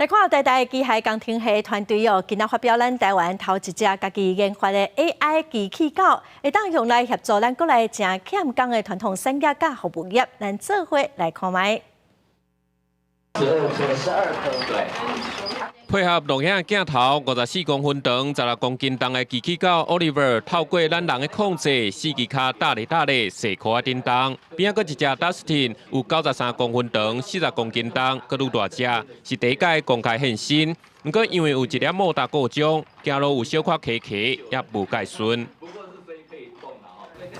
来看台大机械工程系团队今仔发表咱台湾头一只家己研发的 AI 机器狗，会当用来协助咱国内正欠工的传统产业甲服务业，咱做伙来看卖。12颗，对。 配合录影镜头54公分长、16公斤重的机器狗 Oliver， 透过咱人的控制，四只脚踏咧细壳叮当。边仔搁一只 Dustin， 有93公分长、40公斤重，搁愈大只，是第一届公开现身。不过因为有一粒莫达故障，走路有小可卡卡，也无介顺。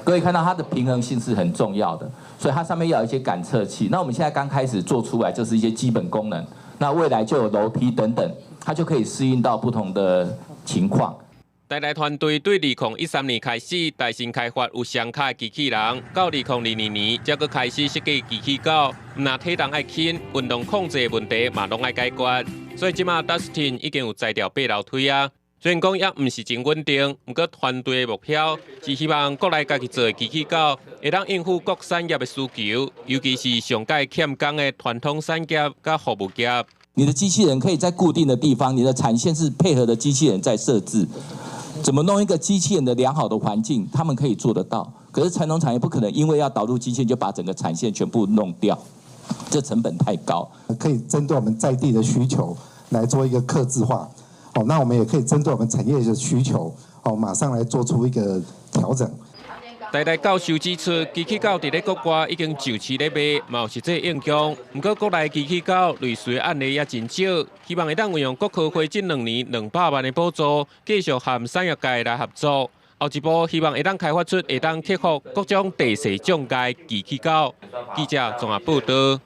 各位看到它的平衡性是很重要的，所以它上面要有一些感测器。那我们现在刚开始做出来就是一些基本功能，那未来就有楼梯等等，它就可以适应到不同的情况。台大团队对2013年开始大新开发有双卡的机器人，到2022年才搁开始设计机器狗，那体重爱轻，运动控制的问题嘛拢爱解决。所以即马 Dustin 已经有摘掉爬楼梯啊。 虽然讲也唔是真稳定，不过团队的目标是希望国内家己做的机器狗会当应付各产业的需求，尤其是上届欠工的传统产业甲服务业。你的机器人可以在固定的地方，你的产线是配合的机器人在设置。怎么弄一个机器人的良好的环境，他们可以做得到。可是传统产业不可能因为要导入机器人就把整个产线全部弄掉，这成本太高。可以针对我们在地的需求来做一个客制化。 哦，那我们也可以针对我们产业的需求，哦，马上来做出一个调整。台大教授指出，机器狗伫咧国外已经就市咧卖，嘛有实际应用。不过国内机器狗类似的案例也真少，希望会当运用国科会近2年200万的补助，继续和产业界来合作。后一步希望会当开发出会当克服各种地势障碍机器狗。记者综合报道。